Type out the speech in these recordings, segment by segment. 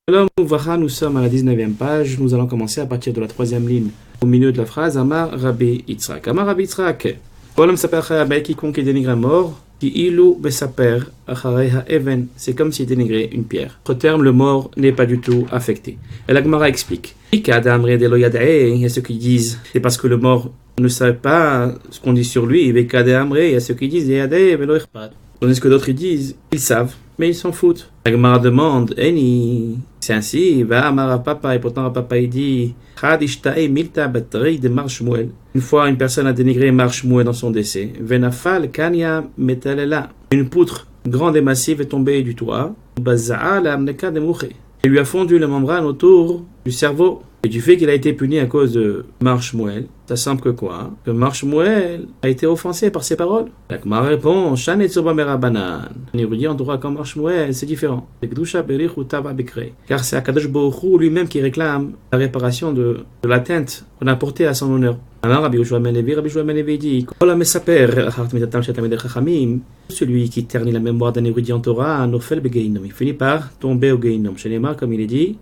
Alors, nous sommes à la 19e page. Nous allons commencer à partir de la 3e ligne. Au milieu de la phrase, Amar Rabbi Yitzhak. Amar Rabbi Yitzhak. Quiconque dénigre un mort, c'est comme s'il dénigrait une pierre. Autre terme, le mort n'est pas du tout affecté. Et la Gemara explique. Il y a ceux qui disent c'est parce que le mort ne savait pas ce qu'on dit sur lui. Il y a ceux qui disent tandis que d'autres disent ils savent, mais ils s'en foutent. La Gemara demande c'est ainsi, va Amar Papa, et pourtant Papa il dit une fois une personne a dénigré Mar Shmuel dans son décès. Venafal Kanya Metalela. Une poutre grande et massive est tombée du toit. Il lui a fondu la membrane autour du cerveau. Et du fait qu'il a été puni à cause de Mar Shmuel, ça semble que quoi? Que Mar Shmuel a été offensé par ses paroles. La Gemara répond, un érudit en droit comme Mar Shmuel, c'est différent. Car c'est Akadosh Baruch Hu lui-même qui réclame la réparation de l'atteinte qu'on a portée à son honneur. Alors Rabbi Yoshua ben Levi dit, celui qui ternit la mémoire d'un érudit en Torah, il finit par tomber au Geinom. Comme il est dit,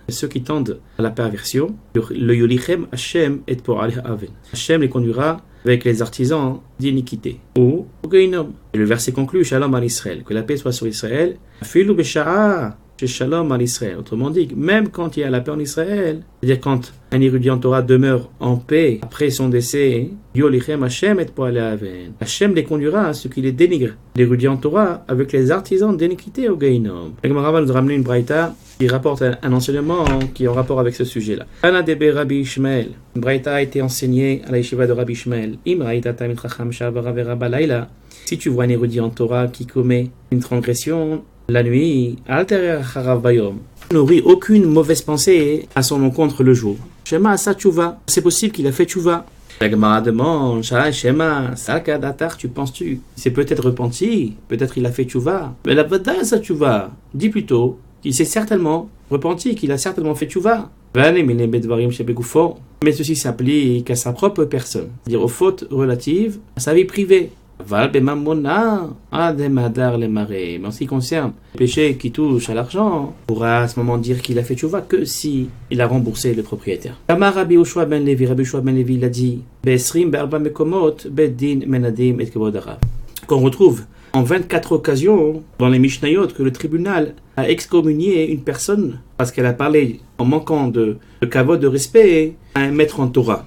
ceux qui tendent à la perversion, le Yolichem Hashem et pour aller Aven. Hashem les conduira avec les artisans d'iniquité. Ou au Geinom. Et le verset conclut, Shalom à Israël, que la paix soit sur Israël. Afilu Besha'a. Shalom à l'Israël. Autrement dit, même quand il y a la paix en Israël, c'est-à-dire quand un érudit en Torah demeure en paix après son décès, Yolichem Hashem et pour aller Aven. Hashem les conduira à ceux qui les dénigrent. L'érudit en Torah avec les artisans d'iniquité au Geinom. La Gemara va nous ramener une braïta qui rapporte un enseignement qui est en rapport avec ce sujet-là. Ana debe Rabbi Ishmael. Une braïta a été enseignée à la yeshiva de Rabbi Ishmael. Si tu vois un érudit en Torah qui commet une transgression la nuit, nourrit aucune mauvaise pensée à son encontre le jour. Shema sa tchouva. C'est possible qu'il a fait tchouva. La Gemara demande, Shema, Salkadatar, tu penses-tu? Il s'est peut-être repenti, peut-être il a fait tchouva. Mais la vada sa tchouva. Dis plutôt qu'il s'est certainement repenti, qu'il a certainement fait tchouva. Mais ceci s'applique à sa propre personne, c'est-à-dire aux fautes relatives à sa vie privée. Mais en ce qui concerne le péché qui touche à l'argent, on pourra à ce moment dire qu'il a fait tchouva que si il a remboursé le propriétaire. Rabbi Yoshua ben Levi l'a dit, qu'on retrouve en 24 occasions dans les Mishnayot que le tribunal a excommunié une personne parce qu'elle a parlé en manquant de kavod, de respect à un maître en Torah.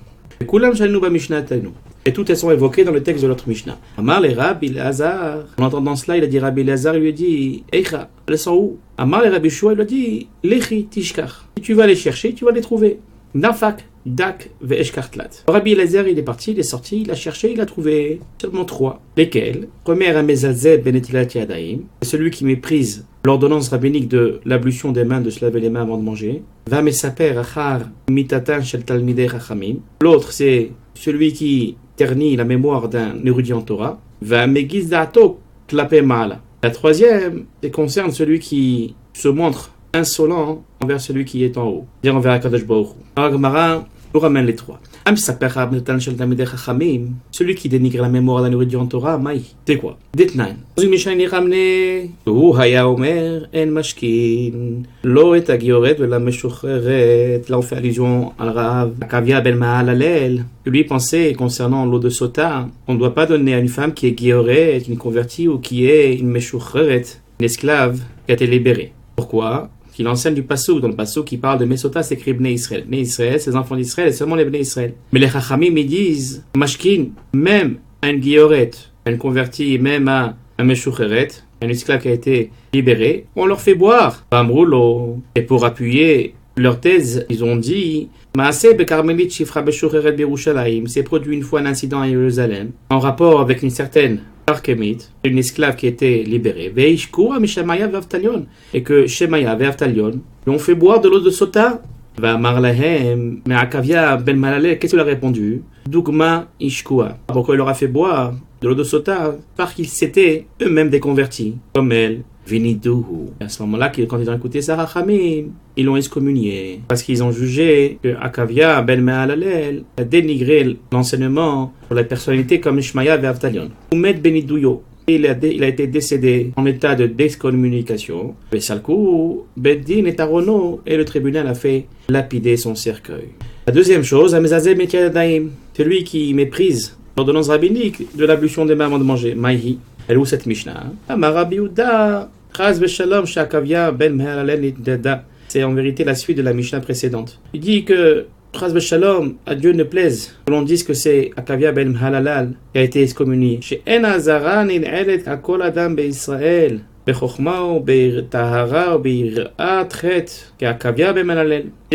Et toutes elles sont évoquées dans le texte de notre Mishnah. Amar le Rabbi Elazar. En entendant cela, il a dit Rabbi Elazar, il lui a dit Eicha, elles sont où? Amar le Rabbi Shua, il lui a dit Lechi Tishkar. Si tu vas les chercher, tu vas les trouver. Nafak, Dak, Ve'eshkartlat. Rabbi Elazar, il est parti, il est sorti, il a cherché, il a trouvé seulement 3. Lesquels? Première, Amezazeb Benetilat Yadaim. Celui qui méprise l'ordonnance rabbinique de l'ablution des mains, de se laver les mains avant de manger. Va Mesaper Achar Mitatan Shel Talmidei Chachamim. L'autre, c'est celui qui ternit la mémoire d'un érudit en Torah. Va Megiz Da'ato Klape Ma'ala. La troisième, elle concerne celui qui se montre insolent envers celui qui est en haut, c'est-à-dire envers Akadosh Baruch Hu. Alors Gemara nous ramène les 3. Celui qui dénigre la mémoire d'un érudit en Torah, maï, c'est quoi? Detnan. Dans une Mishnah, il est ramené Haya Omer En Mashkin Lo et Agioret de la Meshucheret. Là, on fait allusion à Rav Akavia Ben Mahalalel. Lui pensait concernant l'eau de Sota, on ne doit pas donner à une femme qui est Gioret, une convertie, ou qui est une Meshucheret, une esclave qui a été libérée. Pourquoi? Qu'il enseigne du Passouk. Dans le Passouk qui parle de Mesota, c'est écrit Bnei Israël. Bnei Israël, c'est les enfants d'Israël, et seulement les Bnei Israël. Mais les Chachamim, ils disent, Mashkin, même un Gioret, un converti, même un Meshucheret, un esclave qui a été libéré, on leur fait boire. Amroulo. Et pour appuyer leur thèse, ils ont dit, Maaseh bekarmelit shifra beshucheret birushalayim. C'est produit une fois un incident à Jérusalem, en rapport avec une certaine Arkémite, une esclave qui était libérée, et que Shemaya et Avtalion lui ont fait boire de l'eau de Sota. Mais Akavia Ben Malalel, qu'est-ce qu'il a répondu? Dougma Ishkua. Pourquoi il leur a fait boire de l'eau de Sota? Parce qu'ils s'étaient eux-mêmes des convertis, comme elle. Viniduhu. À ce moment-là, quand ils ont écouté Sarah Khamim, ils l'ont excommunié. Parce qu'ils ont jugé que Akavia Ben Mahalalel a dénigré l'enseignement pour la personnalité comme Ishmaïa et Avtalion. Umet Beniduyo. il a été décédé en état de d'excommunication. Vesalku, Beddin et Arono, et le tribunal a fait lapider son cercueil. La deuxième chose, Amezazé Mekiadaim, celui qui méprise l'ordonnance rabbinique de l'ablution des mains avant de manger. Maïhi. Elle est où cette Mishnah? Amarabi Uda, Chaz Beshalom, Shakavia, Ben Mehalalen et Dada. C'est en vérité la suite de la Mishnah précédente. Il dit que Chaz Beshalom, à Dieu ne plaise que l'on dise que c'est Akavia Ben Mehalal qui a été excommunié. Chez En Azaran in Elet Akol Adam Be Israël. C'est-à-dire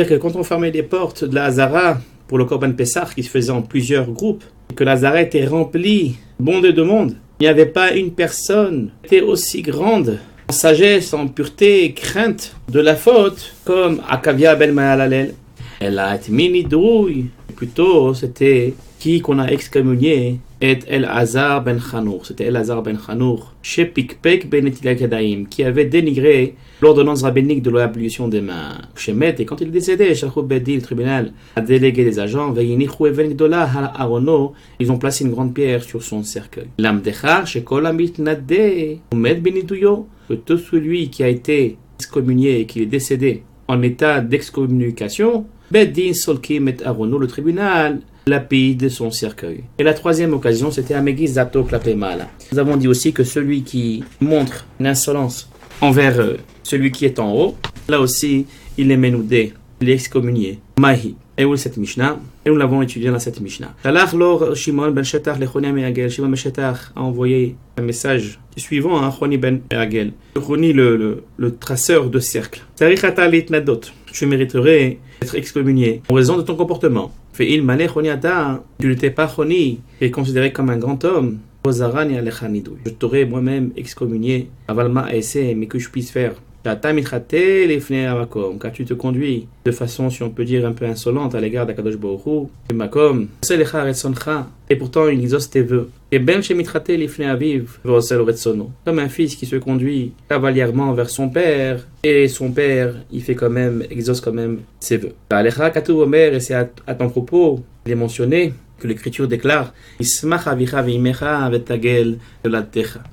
que quand on fermait les portes de la Hazara pour le Korban Pessah qui se faisait en plusieurs groupes, et que la Hazara était remplie, bondée de monde, il n'y avait pas une personne qui était aussi grande en sagesse, en pureté et crainte de la faute comme Akavia ben Mahalalel. Elle a été mini-douille, plutôt c'était qui qu'on a excommunié et El-Hazar ben Chanour. C'était El-Hazar ben Chanour, chez Pikpek ben Etilakadaim, qui avait dénigré l'ordonnance rabbinique de l'ablution des mains. Chez Met, et quand il est décédé, Shalchou Bedi, le tribunal, a délégué des agents, Veyinichou Even Gdola Arono, ils ont placé une grande pierre sur son cercueil. L'Amdechar, chez Kolamit Nade, Umed Benituyo, que tout celui qui a été excommunié et qui est décédé en état d'excommunication, Bedin Solkim et Arono, le tribunal, lapide son cercueil. Et la troisième occasion, c'était Amegi Zato Klapemala. Nous avons dit aussi que celui qui montre une insolence envers celui qui est en haut, là aussi, il est ménoudé, il est excommunié. Mahi. Et où est cette Mishnah? Et nous l'avons étudié dans cette Mishnah. Shalach lor Shimon ben Shetach lechonia me'agel. Shimon ben Shetach a envoyé un message suivant à Choni ben Me'agel. Choni, le traceur de cercle. Sarichat litnadot. Tu mériterais d'être excommunié en raison de ton comportement. Fe'il mane choniata. Tu n'étais pas Choni et considéré comme un grand homme. Je t'aurais moi-même excommunié. Avalma essaie, mais que je puisse faire. Car tu te conduis de façon, si on peut dire, un peu insolente à l'égard d'Akadosh Baruch Hu, et pourtant il exauce tes vœux. Comme un fils qui se conduit cavalièrement vers son père, et son père, il fait quand même, exauce quand même ses vœux. Et c'est à ton propos, il est mentionné que l'Écriture déclare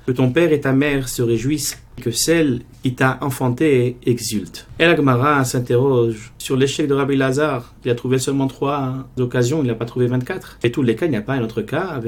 que ton père et ta mère se réjouissent, que celle qui t'a enfanté exulte. Et la Gemara s'interroge sur l'échec de Rabbi Lazare. Il a trouvé seulement 3 occasions, il n'a pas trouvé 24. Et tous les cas, il n'y a pas un autre cas.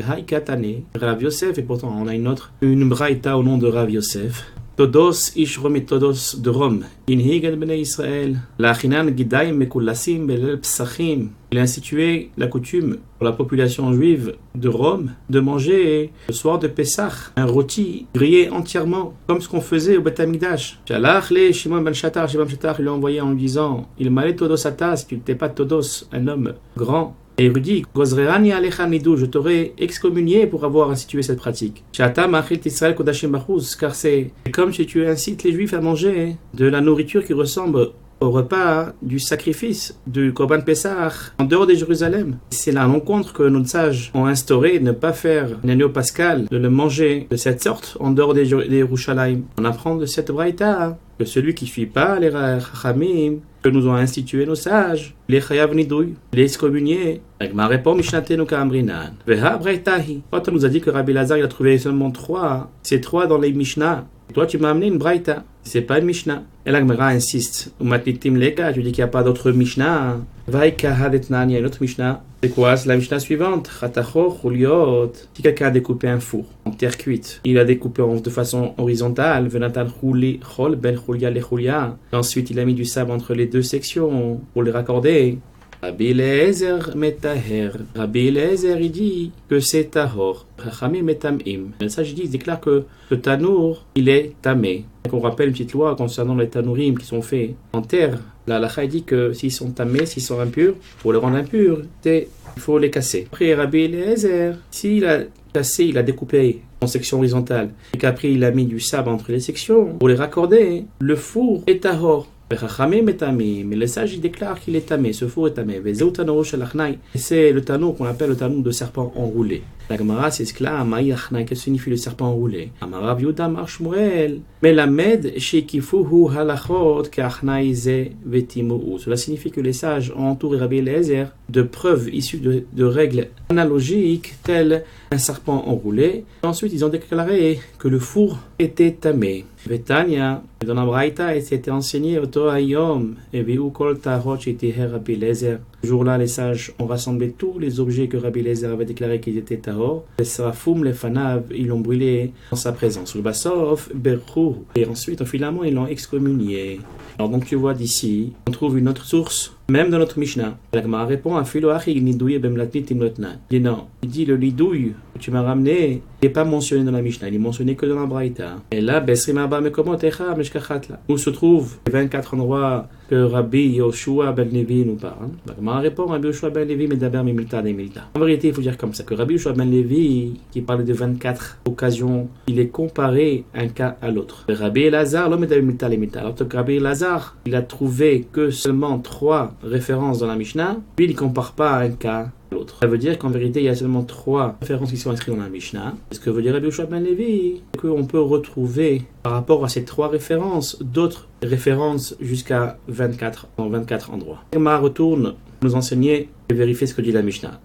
Rav Yosef, et pourtant on a une braïta au nom de Rav Yosef. Todos ish Rome Todos de Rome. Inhigad bnei Israël. L'achinan gidaim mekulasim belel psachim. Il a institué la coutume pour la population juive de Rome de manger le soir de Pessah un rôti grillé entièrement, comme ce qu'on faisait au Beth Amikdash. Shalach le Shimon ben Shetach. Shimon ben Shetach lui a envoyé en lui disant: il m'allait Todos ata, si tu n'étais pas Todos, un homme grand et érudit, Gozrerani alecha nidou, je t'aurais excommunié pour avoir institué cette pratique. Shatam achil Israël kodashim bachuz, car c'est comme si tu incites les Juifs à manger de la nourriture qui ressemble au repas du sacrifice du Korban Pessah en dehors de Jérusalem. C'est là l'encontre que nos sages ont instauré, ne pas faire un agneau pascal, de le manger de cette sorte en dehors des Yerushalayim. On apprend de cette braïta que celui qui ne suit pas les Chachamim que nous ont institué nos sages, les Chayav Nidouy, les excommuniés. Agma répond Mishnatenu Ka'amrinan. Veha braïtahi. Quand on nous a dit que Rabbi Lazare il a trouvé seulement 3, c'est 3 dans les Mishnah. Toi, tu m'as amené une braïta. C'est pas une Mishnah. Et la Gemara insiste. Umatnitim leka, tu dis qu'il n'y a pas d'autre Mishnah. Vaïka hadetnan, il y a une autre Mishnah. C'est quoi? C'est la Mishnah suivante. Chatacho chuliot. Si quelqu'un a découpé un four en terre cuite, il a découpé de façon horizontale. Venatan chuli chol ben chulia le chulia. Ensuite, il a mis du sable entre les deux sections pour les raccorder. Rabbi Eliezer metaher. Rabbi Eliezer, il dit que c'est tahor. Chachamim metamim. Le sage dit, il déclare que le tanour, il est tamé. On rappelle une petite loi concernant les tanourim qui sont faits en terre. La halakha dit que s'ils sont tamés, s'ils sont impurs, pour les rendre impurs, il faut les casser. Après Rabbi Eliezer, s'il a cassé, il a découpé en section horizontale, et qu'après il a mis du sable entre les sections pour les raccorder, le four est tahor. Mais le sage il déclare qu'il est tamé, ce four est tamé. Et c'est le tanour qu'on appelle le tanour de serpent enroulé. La Gemara s'exclame, Maï Achnaï, qu'est-ce que signifie le serpent enroulé? Amarav Yuda Mar Shmuel, Melamed Shekifuhu Halachot Ka'Achnaï Ze Vetimou. Cela signifie que les sages ont entouré Rabbi Eliezer de preuves issues de règles analogiques telles un serpent enroulé. Ensuite, ils ont déclaré que le four était tamé. Vetania, dans la Braïta, c'était enseigné au Torah Yom, et Viu Kol Tahot Shetiher Rabbi Eliezer. Ce jour-là, les sages ont rassemblé tous les objets que Rabbi Eliezer avait déclaré qu'ils étaient tahor. Les Serafoum, les Fanav, ils l'ont brûlé en sa présence. Le Bassof, Berchou. Et ensuite, finalement, ils l'ont excommunié. Alors donc tu vois d'ici, on trouve une autre source, même dans notre Mishnah. La Gemara répond à Philoachi Nidouye Bemlatnit Timlotnan. Il dit non, il dit le lidouille que tu m'as ramené, il n'est pas mentionné dans la Mishnah, il est mentionné que dans la Braïta. Et là, Besrim Abba Mekomot Echa Meshkachatla, où se trouvent les 24 endroits que Rabbi Yoshua Ben Levi nous parle. La Gemara répond Rabbi Yoshua Ben Levi Medaber Mimilta de Milta. En vérité, il faut dire comme ça, que Rabbi Yoshua Ben Levi, qui parlait de 24 occasions, il est comparé un cas à l'autre. Rabbi Elazar, l'homme Medaber Milta de Milta. Alors que Rabbi Elazar, il a trouvé que seulement 3 références dans la Mishnah, puis il ne compare pas un cas à l'autre. Ça veut dire qu'en vérité, il y a seulement 3 références qui sont inscrites dans la Mishnah. Ce que veut dire Rabbi Yoshua Ben Levi, c'est qu'on peut retrouver, par rapport à ces 3 références, d'autres références jusqu'à 24 endroits. Emma retourne nous enseigner et vérifier ce que dit la Mishnah.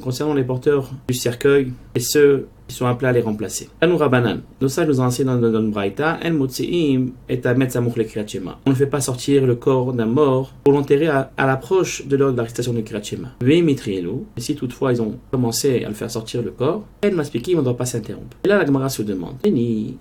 Concernant les porteurs du cercueil et ceux qui sont appelés à les remplacer. Nous Rabanan, nos sages nous ont enseigné dans le Braïta, En Motseim et Amet Samoch le Kriyat Shema. On ne fait pas sortir le corps d'un mort pour l'enterrer à l'approche de l'heure de la récitation du Kriyat Shema. Et si toutefois ils ont commencé à le faire sortir le corps, En Maspikim, on ne doit pas s'interrompre. Et là la Gemara se demande,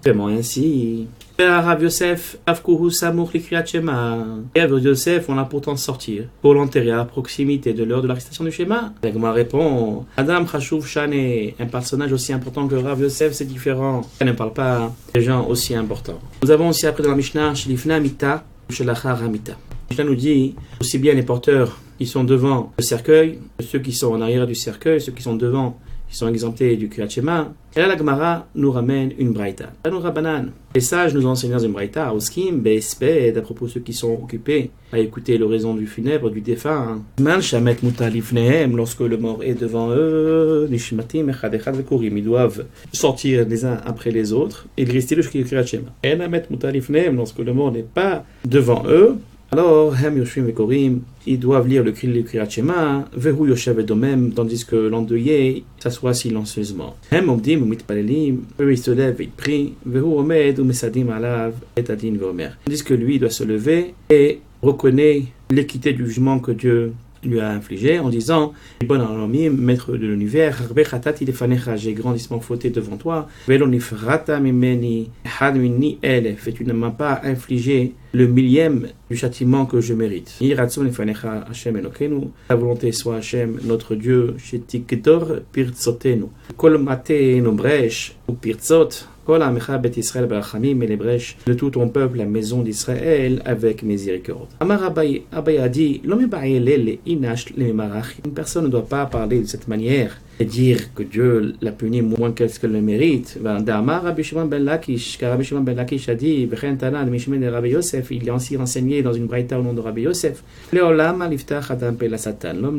vraiment ainsi. Rav Yosef, Afkuhu Samoch le Kriyat Shema. Et Rav Yosef, on l'a pourtant sortir pour l'enterrer à proximité de l'heure de la récitation du Shema. La Gemara répond, Adam Chashuv Shane, un personnage aussi important que Rav Yosef, c'est différent. Elle ne parle pas des gens aussi importants. Nous avons aussi appris dans la Mishnah, Shlifna Mita, Shelachar Hamita. La Mishnah nous dit aussi bien les porteurs qui sont devant le cercueil, ceux qui sont en arrière du cercueil, ceux qui sont devant, qui sont exemptés du Kriyat Shema. Et là, la Gemara nous ramène une braïta. Là, nous rabanan. Les sages nous ont enseigné dans une braïta, Oskim, Be'esped, à propos de ceux qui sont occupés à écouter l'oraison du funèbre, du défunt. Man shamet mutalifnehem, lorsque le mort est devant eux, nishmatim echad echad vekurim, ils doivent sortir les uns après les autres et rester le Kriyat Shema. En amet mutalifnehem, lorsque le mort n'est pas devant eux, alors, Hem Yoshvim Vekorim, ils doivent lire le Kriyat Shema, Vehu Yoshev Edomem, tandis que l'endeuillé s'assoit silencieusement. Hem Omdim ou Mitpalelim, eux ils se lèvent et ils prient, Vehu Omed ou Mesadim Alav et Adin Vomer. Tandis que lui doit se lever et reconnaît l'équité du jugement que Dieu lui a infligé en disant Bon Alamim, maître de l'univers, j'ai grandissement fauté devant toi, Velonifrata Mimeni, Hadmini Elef, et tu ne m'as pas infligé le 1000e du châtiment que je mérite. La volonté soit Hachem, notre Dieu, Shetikdor Pirtsotenu, Kolmate no brèche ou Pirtsot. Et les brèches de tout ton peuple, la maison d'Israël, avec miséricorde. Amar Abaye a dit, une personne ne doit pas parler de cette manière et dire que Dieu l'a puni moins qu'est-ce qu'elle le mérite. Amar Rabbi Shimon ben Lakish, car Rabbi Shimon ben Lakish a dit, il est ainsi renseigné dans une braïta au nom de Rabbi Yosef, l'homme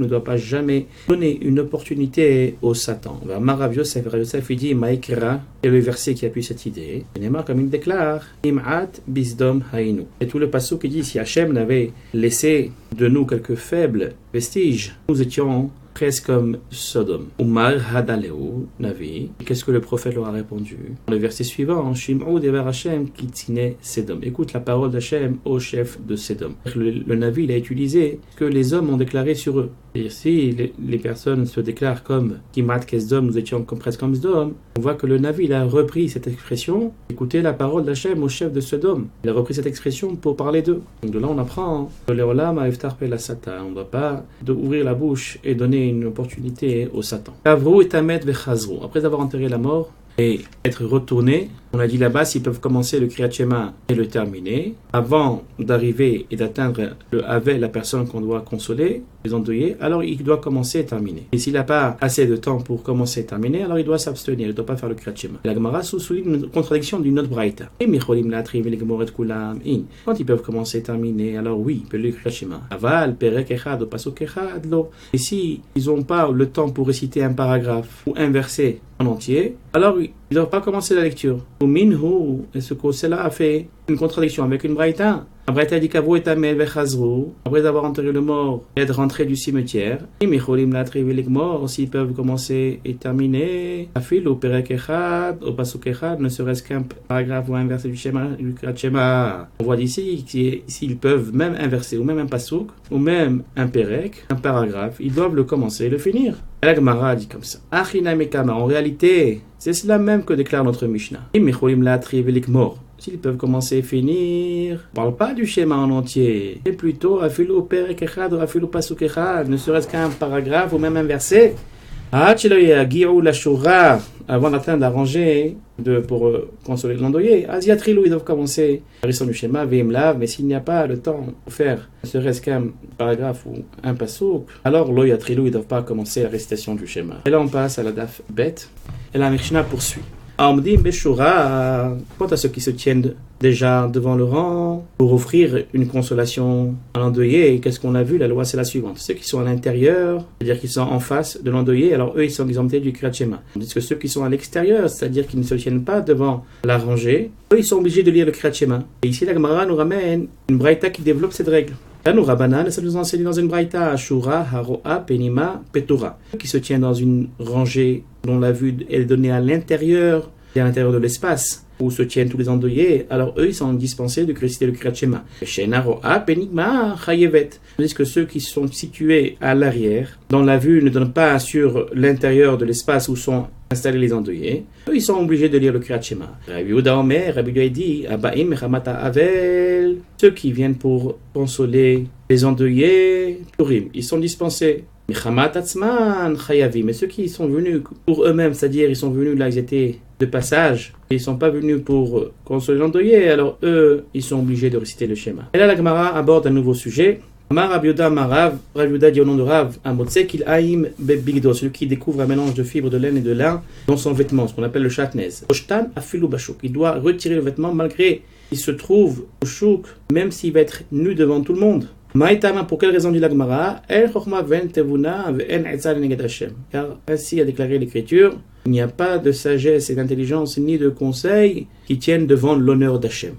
ne doit pas jamais donner une opportunité au Satan. Amar Rabbi Yosef, il dit, Maïkra, et le verset qui appuie cette idée, comme il déclare, Im'at bizdom hainu. Et tout le passage qui dit, si Hachem n'avait laissé de nous quelques faibles vestiges, nous étions presque comme Sodome. Umar hadaleu navi. Qu'est-ce que le prophète leur a répondu? Le verset suivant, Shim'ou devar Hashem kitine Sedom. Écoute la parole d'Hachem au chef de Sedom. Le navi, il a utilisé ce que les hommes ont déclaré sur eux. Et si les personnes se déclarent comme Kimat Kesdom, nous étions presque comme Sodome, on voit que le navi, il a repris cette expression, écoutez la parole d'Hachem au chef de Sodome. Il a repris cette expression pour parler d'eux. Donc de là, on apprend que les olam aiftar pe la satan. On ne doit pas ouvrir la bouche et donner une opportunité au Satan. Après avoir enterré la mort et être retourné On a dit là-bas s'ils peuvent commencer le Kriyat Shema et le terminer avant d'arriver et d'atteindre le Havel, la personne qu'on doit consoler, les endeuillés, alors il doit commencer et terminer. Et s'il n'a pas assez de temps pour commencer et terminer, alors il doit s'abstenir, il ne doit pas faire le Kriyat Shema. La Gemara souligne une contradiction d'une autre braïta. Quand ils peuvent commencer et terminer, alors oui, ils peuvent le Kriyat Shema. Aval, Perek Echad, ou Pasuk Echad, lo. Et si ils n'ont pas le temps pour réciter un paragraphe ou un verset en entier, alors ils ne doivent pas commencer la lecture. Ou minhu, et ce cela a fait une contradiction avec une braïta. La braïta dit qu'Avou et Amel vechazru, après avoir enterré le mort et être rentré du cimetière, s'ils peuvent commencer et terminer, afil ou perek echad, ou pasuk echad, ne serait-ce qu'un paragraphe ou un verset du Kriyat Shema. On voit d'ici s'ils peuvent même un verset ou même un pasuk ou même un perek, un paragraphe, ils doivent le commencer et le finir. Et la Gemara dit comme ça. En réalité, c'est cela même que déclare notre Mishnah. S'ils peuvent commencer et finir, on ne parle pas du schéma en entier, mais plutôt afilou perek echad ou afilou pasuk echad, ne serait-ce qu'un paragraphe ou même un verset. Avant d'atteindre la rangée pour consoler l'endeuillé, ils doivent commencer la récitation du schéma, mais s'il n'y a pas le temps pour faire ne serait-ce qu'un paragraphe ou un pasuk, alors ils ne doivent pas commencer la récitation du schéma. Et là on passe à la daf bet, et la Mishnah poursuit. Quant à ceux qui se tiennent déjà devant le rang pour offrir une consolation à l'endeuillé, qu'est-ce qu'on a vu? La loi c'est la suivante. Ceux qui sont à l'intérieur, c'est-à-dire qu'ils sont en face de l'endeuillé, alors eux ils sont exemptés du Kriyat Shema. Tandis que ceux qui sont à l'extérieur, c'est-à-dire qu'ils ne se tiennent pas devant la rangée, eux ils sont obligés de lire le Kriyat Shema. Et ici la Gemara nous ramène une braïta qui développe cette règle. Là, nous Rabbanan, ça nous enseigne dans une braïta, Ashura, Haroa, Penima, Petura, qui se tient dans une rangée dont la vue est donnée à l'intérieur de l'espace où se tiennent tous les endeuillés, alors eux ils sont dispensés de réciter le Kriyat Shema. Tandis que ceux qui sont situés à l'arrière, dont la vue ne donne pas sur l'intérieur de l'espace où sont installés les endeuillés, eux ils sont obligés de lire le Kriyat Shema. Rabbi Yehuda dit, ceux qui viennent pour consoler les endeuillés, ils sont dispensés. Mais ceux qui sont venus pour eux-mêmes, c'est-à-dire ils sont venus là, ils étaient de passage, ils ne sont pas venus pour consoler l'endeuillé, alors eux, ils sont obligés de réciter le schéma. Et là, la Gemara aborde un nouveau sujet. Rabbi Yehuda dit au nom de Rav, qu'il aïm bebigdo, celui qui découvre un mélange de fibres de laine et de lin dans son vêtement, ce qu'on appelle le chatnez. Oshtan afilu bashuk, il doit retirer le vêtement malgré qu'il se trouve au chouk, même s'il va être nu devant tout le monde. Maïtama, pour quelle raison dit la Gemara? Car ainsi a déclaré l'Écriture, il n'y a pas de sagesse et d'intelligence ni de conseil qui tiennent devant l'honneur d'Hachem.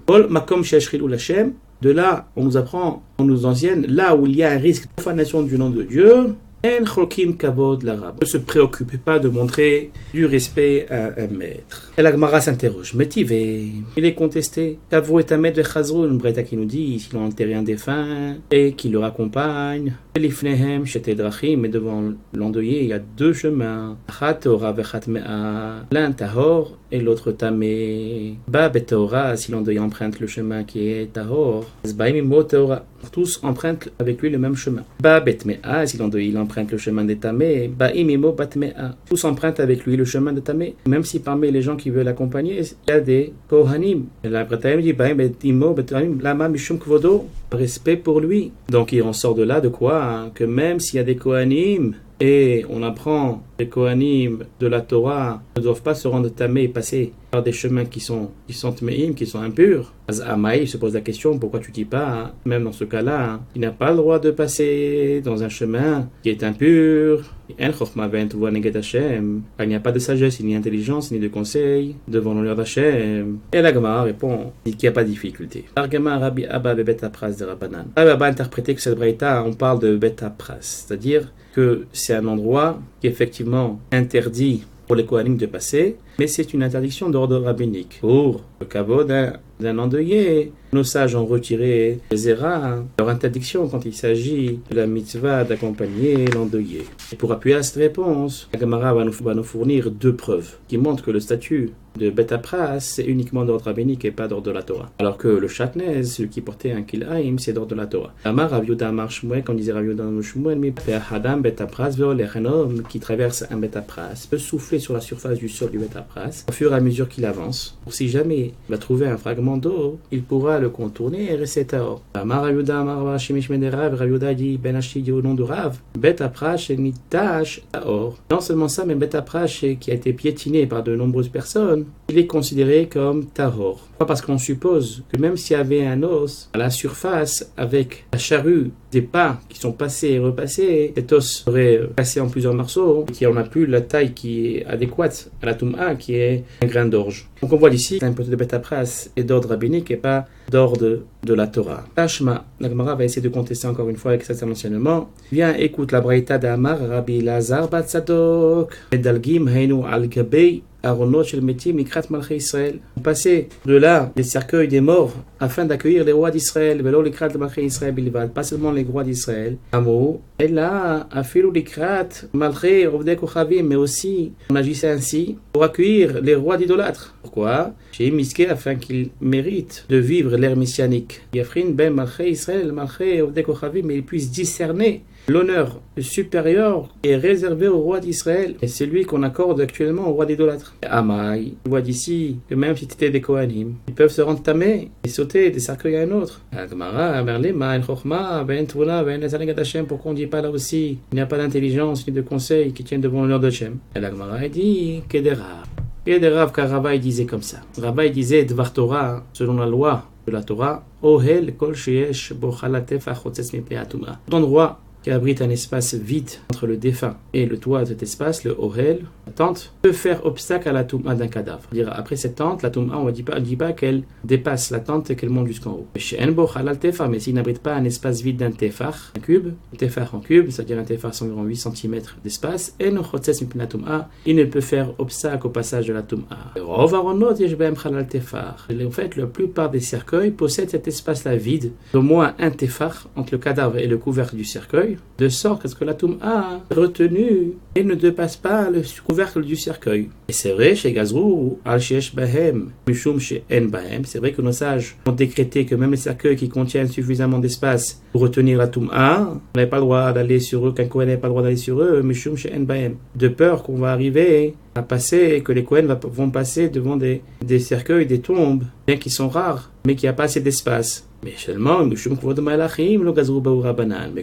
De là, on nous apprend, on nous enseigne, là où il y a un risque de profanation du nom de Dieu, ne se préoccupez pas de montrer du respect à un maître. Et la Gemara s'interroge. Métivé, il est contesté. Kavou est un maître de Chazrou, une braïta qui nous dit s'il a enterré un défunt et qui le raccompagne. Lifnehem, chez Drachim, mais devant l'endeuillé, il y a deux chemins. Achat Torah vechat mea. L'un Tahor et l'autre Tamé. Ba betorah, si l'endeuillé emprunte le chemin qui est Tahor. Zbaimimo Torah. Tous empruntent avec lui le même chemin. Ba betmea, si l'endeuillé il emprunte le chemin des Tamé. Ba imimo batmea. Tous empruntent avec lui le chemin de Tamé. Même si parmi les gens qui veulent l'accompagner, il y a des Kohanim. Et la Bretagne dit Ba imimo batmea. Lama mishum kvodo. Respect pour lui. Donc il en sort de là de quoi? Que même s'il y a des Kohanim, et on apprend les Kohanim de la Torah ne doivent pas se rendre tamés et passer par des chemins qui sont tmeim, qui sont impurs. Amaï se pose la question, pourquoi tu dis pas, même dans ce cas-là, il n'a pas le droit de passer dans un chemin qui est impur. Il n'y a pas de sagesse, ni d'intelligence, ni de conseil devant l'honneur d'Hachem. Et la Gemara répond qu'il n'y a pas de difficulté. L'argument Rabbi Abba be Bet Apras de Rabbanan. Rabbi Abba a interprété que cette braïta, on parle de Bet Apras, c'est-à-dire que c'est un endroit qui est effectivement interdit pour les Kohanim de passer, mais c'est une interdiction d'ordre rabbinique. Pour le kavod d'un endeuillé, Nos sages ont retiré les Zera, leur interdiction quand il s'agit de la mitzvah d'accompagner l'endeuillé. Et pour appuyer à cette réponse, la Gemara va nous fournir 2 preuves qui montrent que le statut de Bet Apras, c'est uniquement d'ordre rabbinique et pas d'ordre de la Torah. Alors que le Shatnez, celui qui portait un Kilhaim, c'est d'ordre de la Torah. Amar Rav Yehuda Amar Shmuel, quand on disait Rav Yehuda Amar Shmuel, mais Hadam Bet Apras, un homme qui traverse un Bet Apras peut souffler sur la surface du sol du Bet Apras au fur et à mesure qu'il avance. Pour si jamais il va trouver un fragment d'eau, il pourra le contourner et rester Tahor. Amar Rav Yehuda Amar Shemish Mederav, Rav Yehuda dit Ben Ashti dit au nom de Rav, Bet Apras et Nitash Tahor. Non seulement ça, mais Bet Apras qui a été piétiné par de nombreuses personnes, il est considéré comme tahor. Pourquoi ? Parce qu'on suppose que même s'il y avait un os à la surface avec la charrue des pas qui sont passés et repassés, cet os serait passé en plusieurs morceaux et qui en a plus la taille qui est adéquate à la Toum'a, qui est un grain d'orge. Donc on voit ici un peu de Bet Apras est d'ordre rabbinique et pas d'ordre de la Torah. Tashma, la Gemara va essayer de contester encore une fois avec cet enseignement. Viens, écoute la braïta d'Amar Rabbi Lazar Bat Sadok Medalgim Heinu al-Gabei Aronot shel Metim Mikrat Malchei Israël. Passer de là les cercueils des morts afin d'accueillir les rois d'Israël, Velo Likrat Malchei Israël Bilvad, pas seulement les rois d'Israël. Amo, et là, Afilu Likrat Malchei Ovdei Kochavim, mais aussi on agissait ainsi pour accueillir les rois d'idolâtres. Pourquoi ? Chez Miské, afin qu'ils méritent de vivre l'ère messianique. Yafrin ben Malchei Israël, Malchei Ovdei Kochavim, mais ils puissent discerner l'honneur supérieur est réservé au roi d'Israël et c'est lui qu'on accorde actuellement au roi d'idolâtre. Amai, on voit d'ici que même si tu étais des Kohanim, ils peuvent se rendre tamés et sauter des cercueils à un autre. Pourquoi on ne dit pas là aussi il n'y a pas d'intelligence ni de conseil qui tiennent devant l'honneur de Hachem? Et la Gemara dit Kederav. Kederav, car Rabbi disait comme ça. Rabbi disait Dvar Torah, selon la loi de la Torah, Ohel kol sheyesh bo chalatef achotzes mipnei atumra. D'endroit qui abrite un espace vide entre le défunt et le toit de cet espace, le Ohel, la tente, peut faire obstacle à la Toum'a d'un cadavre. Après cette tente, la Toum'a, on ne dit pas qu'elle dépasse la tente et qu'elle monte jusqu'en haut. Mais s'il n'abrite pas un espace vide d'un tefar, un cube, en cube, c'est-à-dire un tefar c'est environ 8 cm d'espace, il ne peut faire obstacle au passage de la Toum'a. En fait, la plupart des cercueils possèdent cet espace-là vide, d'au moins un tefar entre le cadavre et le couvercle du cercueil, de sorte que la Toum'a est retenue et ne dépasse pas le couvercle du cercueil. Et c'est vrai, chez Gazrou, al-Shesh Bahem, Mishum chez En Bahem, c'est vrai que nos sages ont décrété que même les cercueils qui contiennent suffisamment d'espace pour retenir la Toum'a, on n'avait pas le droit d'aller sur eux, qu'un Kohen n'avait pas le droit d'aller sur eux, Mishum chez En Bahem, de peur qu'on va arriver à passer, que les Kohen vont passer devant des cercueils, des tombes, bien qu'ils sont rares, mais qu'il n'y a pas assez d'espace. Mais seulement, mais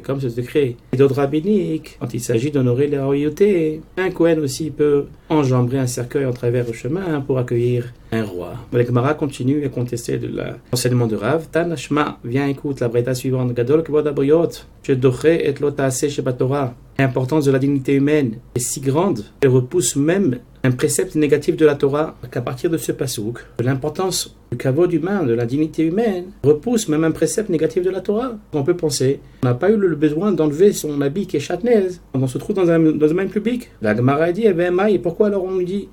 comme ce secret est d'ordre rabbinique, quand il s'agit d'honorer la royauté, un Kohen aussi peut enjambrer un cercueil en travers le chemin pour accueillir un roi. Le Gemara continue à contester de l'enseignement de Rav. Tanashma, viens écoute la braïta suivante. Gadol kevod abriot, shedoche et lo taaseh shebatorah. L'importance de la dignité humaine est si grande qu'elle repousse même un précepte négatif de la Torah, qu'à partir de ce passouk, l'importance du kavod humain, de la dignité humaine, repousse même un précepte négatif de la Torah. On peut penser, on n'a pas eu le besoin d'enlever son habit qui est chatnaise, on se trouve dans un domaine public. La Gemara dit, et pourquoi alors on dit,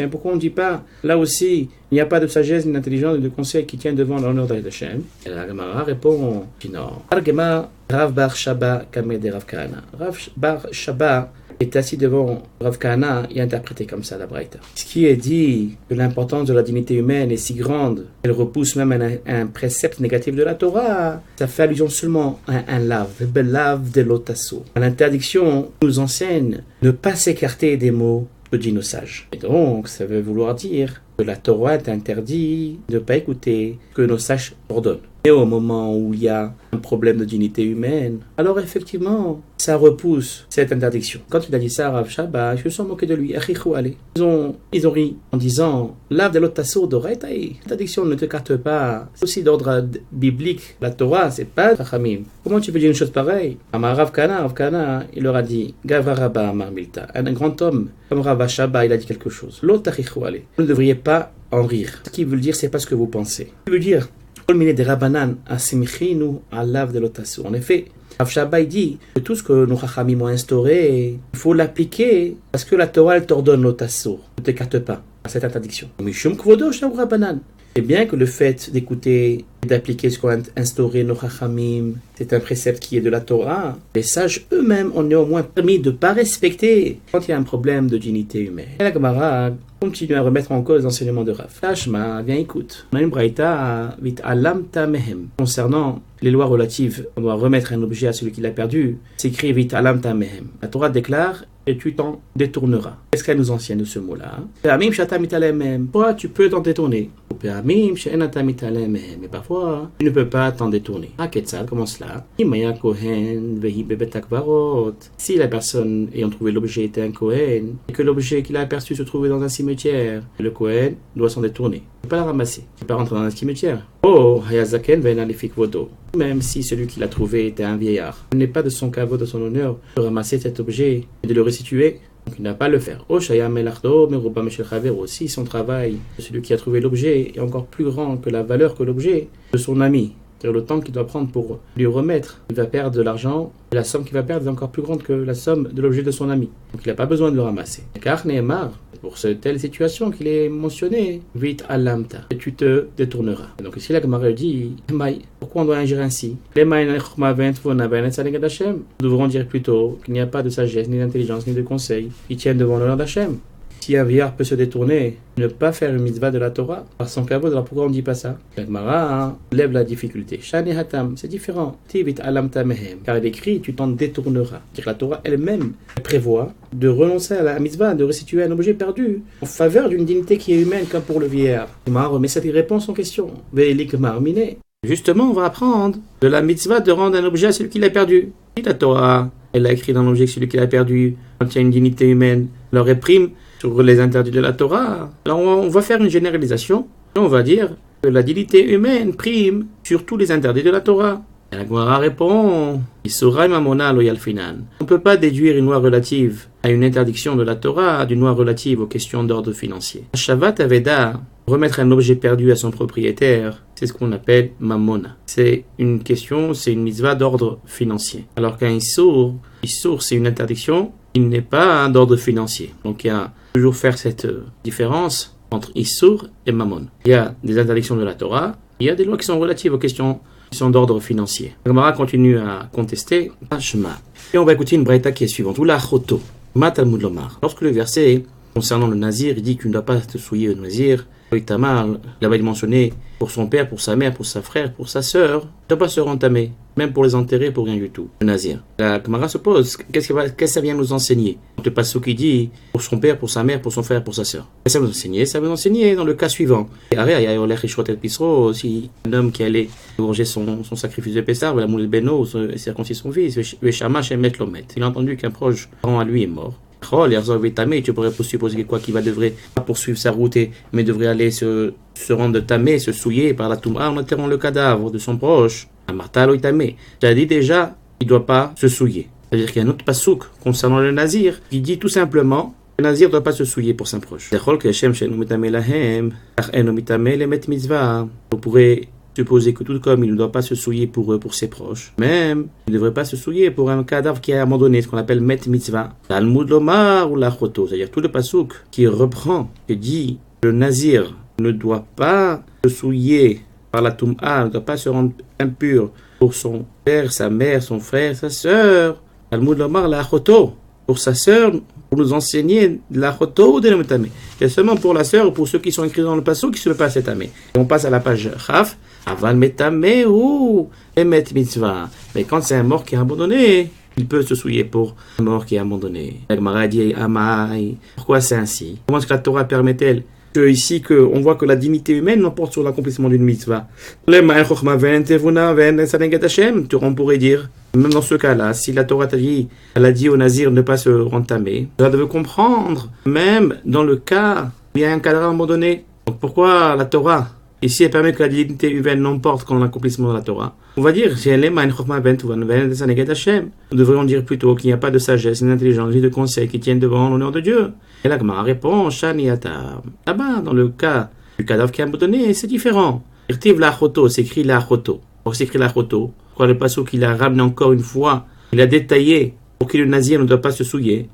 pourquoi on ne dit pas, là aussi, il n'y a pas de sagesse, ni d'intelligence, ni de conseil qui tiennent devant l'honneur d'Hachem. Et la Gemara répond, non. Rav Bar Shaba Kamed Rav Kahana. Rav Bar Shaba est assis devant Rav Kahana et interprété comme ça la braïta. Ce qui est dit que l'importance de la dignité humaine est si grande, elle repousse même un précepte négatif de la Torah, ça fait allusion seulement à un lave de l'otasso. L'interdiction nous enseigne ne pas s'écarter des mots que dit nos sages. Et donc, ça veut vouloir dire que la Torah t'interdit de ne pas écouter ce que nos sages ordonnent. Et au moment où il y a un problème de dignité humaine, alors effectivement, ça repousse cette interdiction. Quand il a dit ça à Rav Shaba, je me suis moqué de lui. Ils ont ri en disant, lave de l'otasso d'oreitaï. L'interdiction ne te carte pas. C'est aussi d'ordre biblique. La Torah, c'est pas Rachamim. Comment tu peux dire une chose pareille? Rav Kahana, il leur a dit, Gavaraba Amar Milta. Un grand homme, comme Rav Shaba, il a dit quelque chose. L'otachichu ale. Vous ne devriez pas en rire. Ce qui veut dire, c'est pas ce que vous pensez. Ce qui veut dire, en effet, Rav Shaba dit que tout ce que nos Chachamim ont instauré, il faut l'appliquer parce que la Torah elle t'ordonne l'otasso. Ne t'écarte pas à cette interdiction. Et bien que le fait d'écouter et d'appliquer ce qu'ont instauré nos chachamim, c'est un précepte qui est de la Torah, les sages eux-mêmes ont néanmoins permis de ne pas respecter quand il y a un problème de dignité humaine. Et la Gemara continue à remettre en cause l'enseignement de Rav. Tashma, viens écoute. On a une braïta vit alamta mehem. Concernant les lois relatives, on doit remettre un objet à celui qui l'a perdu. C'est écrit vit alamta mehem. La Torah déclare et tu t'en détourneras. Qu'est-ce qu'elle nous enseigne de ce mot-là? Toi, tu peux t'en détourner. Mais parfois, tu ne peux pas t'en détourner. Comment cela? Si la personne ayant trouvé l'objet était un Kohen, et que l'objet qu'il a aperçu se trouvait dans un cimetière, le Kohen doit s'en détourner. Il ne peut pas la ramasser. Il ne peut pas rentrer dans un cimetière. Oh, même si celui qui l'a trouvé était un vieillard, il n'est pas de son caveau, de son honneur, de ramasser cet objet et de le restituer. Donc il n'a pas à le faire. Si son travail, celui qui a trouvé l'objet, est encore plus grand que la valeur que l'objet de son ami, c'est-à-dire le temps qu'il doit prendre pour lui remettre, il va perdre de l'argent, et la somme qu'il va perdre est encore plus grande que la somme de l'objet de son ami. Donc il n'a pas besoin de le ramasser. Car Nehemar, pour cette telle situation qu'il est mentionné, vite alamta, et tu te détourneras. Et donc ici la Gemara dit, pourquoi on doit agir ainsi? Nous devrons dire plutôt qu'il n'y a pas de sagesse, ni d'intelligence, ni de conseil qui tiennent devant l'honneur d'Hachem. Si un vieillard peut se détourner, ne pas faire une mitzvah de la Torah, par son kavod, alors pourquoi on ne dit pas ça? La Gemara lève la difficulté. Shani hatam, c'est différent. Tivit alamta mehem, car il écrit, tu t'en détourneras. C'est-à-dire que la Torah elle-même prévoit de renoncer à la mitzvah, de restituer un objet perdu en faveur d'une dignité qui est humaine, comme pour le vieillard. La Gemara remet cette réponse en question. Ve'elik marmine. Justement, on va apprendre de la mitzvah de rendre un objet à celui qui l'a perdu. Si la Torah, elle a écrit dans l'objet que celui qui l'a perdu, quand il y a une dignité humaine, leur réprime sur les interdits de la Torah. Alors on va faire une généralisation et on va dire que la dignité humaine prime sur tous les interdits de la Torah. Et la Gemara répond, on ne peut pas déduire une loi relative à une interdiction de la Torah d'une loi relative aux questions d'ordre financier. Shavat Aveda, remettre un objet perdu à son propriétaire, c'est ce qu'on appelle mamona. C'est une question, c'est une mitzvah d'ordre financier. Alors qu'un issour, c'est une interdiction, il n'est pas d'ordre financier. Donc il y a toujours faire cette différence entre issour et mamon. Il y a des interdictions de la Torah, il y a des lois qui sont relatives aux questions qui sont d'ordre financier. La Gemara continue à contester. Et on va écouter une braïta qui est suivante. Oula choto, ma Talmud lomar. Lorsque le verset concernant le nazir, il dit qu'il ne doit pas se souiller au nazir. Itamar, là-bas il mentionné pour son père, pour sa mère, pour sa frère, pour sa sœur, il ne doit pas se rentamer, même pour les enterrer, pour rien du tout. Le nazir. La Gemara se pose, qu'est-ce que ça vient nous enseigner? Le passage qui dit pour son père, pour sa mère, pour son frère, pour sa sœur. Qu'est-ce que ça veut nous enseigner? Ça veut nous enseigner dans le cas suivant. Si un homme qui allait égorger son sacrifice de Pessah, la moule beno, circoncire son fils, il a entendu qu'un proche parent à lui est mort. Tu pourrais supposer quoi qu'il devrait pas poursuivre sa route, mais devrait aller se rendre tamé, se souiller par la touma en enterrant le cadavre de son proche. Tu as dit déjà, il ne doit pas se souiller. C'est-à-dire qu'il y a un autre pasouk concernant le nazir qui dit tout simplement que le nazir ne doit pas se souiller pour son proche. Vous pourrez supposer que tout comme il ne doit pas se souiller pour eux, pour ses proches, même il ne devrait pas se souiller pour un cadavre qui est abandonné, ce qu'on appelle met mitzvah. Talmud lomar ou la choto, c'est-à-dire tout le pasouk qui reprend, qui dit que le nazir ne doit pas se souiller par la toum'a, ne doit pas se rendre impur pour son père, sa mère, son frère, sa sœur. Talmud lomar la choto, pour sa sœur, pour nous enseigner la choto de l'emetame. C'est seulement pour la sœur ou pour ceux qui sont écrits dans le pasouk qui se le passent etamé. Et on passe à la page Chaf. Aval metame ou emet mitzvah. Mais quand c'est un mort qui est abandonné, il peut se souiller pour un mort qui est abandonné. La Gemara dit Amai. Pourquoi c'est ainsi? Comment est-ce que la Torah permet-elle que ici on voit que la dignité humaine l'emporte sur l'accomplissement d'une mitzvah? On pourrait dire, même dans ce cas-là, si la Torah elle a dit au nazir de ne pas se rentamer, ça devait comprendre, même dans le cas où il y a un cadavre abandonné. Donc pourquoi la Torah ici, elle permet que la dignité humaine l'emporte quand l'accomplissement de la Torah? On va dire, nous devrions dire plutôt qu'il n'y a pas de sagesse, ni d'intelligence, ni de conseil qui tiennent devant l'honneur de Dieu. Et la Gemara répond, là-bas, dans le cas du cadavre qui est abandonné, c'est différent. C'est écrit la choto. Pourquoi c'est écrit la choto? Pourquoi le passage qu'il a ramené encore une fois, il a détaillé pour que le nazir ne doit pas se souiller.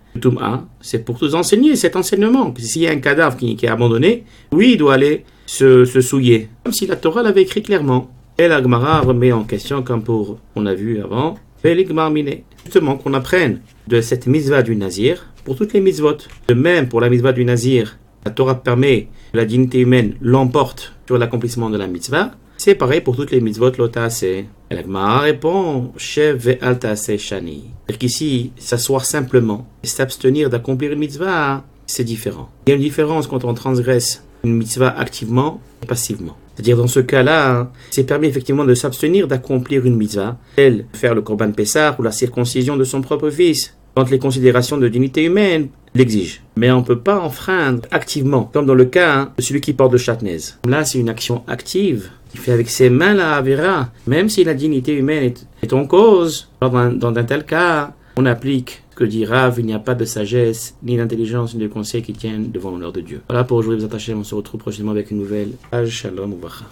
C'est pour nous enseigner cet enseignement. S'il y a un cadavre qui est abandonné, oui, il doit aller se souiller, comme si la Torah l'avait écrit clairement. Et la Gemara remet en question, comme on a vu avant, justement qu'on apprenne de cette mitzvah du Nazir pour toutes les mitzvot. De même, pour la mitzvah du Nazir, la Torah permet que la dignité humaine l'emporte sur l'accomplissement de la mitzvah. C'est pareil pour toutes les mitzvot l'otase. Et la Gemara répond, Shev ve'al ta'aseh shani. C'est-à-dire qu'ici, s'asseoir simplement et s'abstenir d'accomplir une mitzvah, c'est différent. Il y a une différence quand on transgresse une mitzvah activement et passivement. C'est-à-dire dans ce cas-là, c'est permis effectivement de s'abstenir d'accomplir une mitzvah, telle faire le korban pessah ou la circoncision de son propre fils, quand les considérations de dignité humaine l'exigent. Mais on ne peut pas enfreindre activement, comme dans le cas de celui qui porte le chatnez. Là, c'est une action active. Il fait avec ses mains la avera, même si la dignité humaine est en cause. Dans un tel cas, on applique ce que dit Rav, il n'y a pas de sagesse, ni d'intelligence, ni de conseil qui tiennent devant l'honneur de Dieu. Voilà pour aujourd'hui, vous attachez, on se retrouve prochainement avec une nouvelle page. Shalom ou bracha.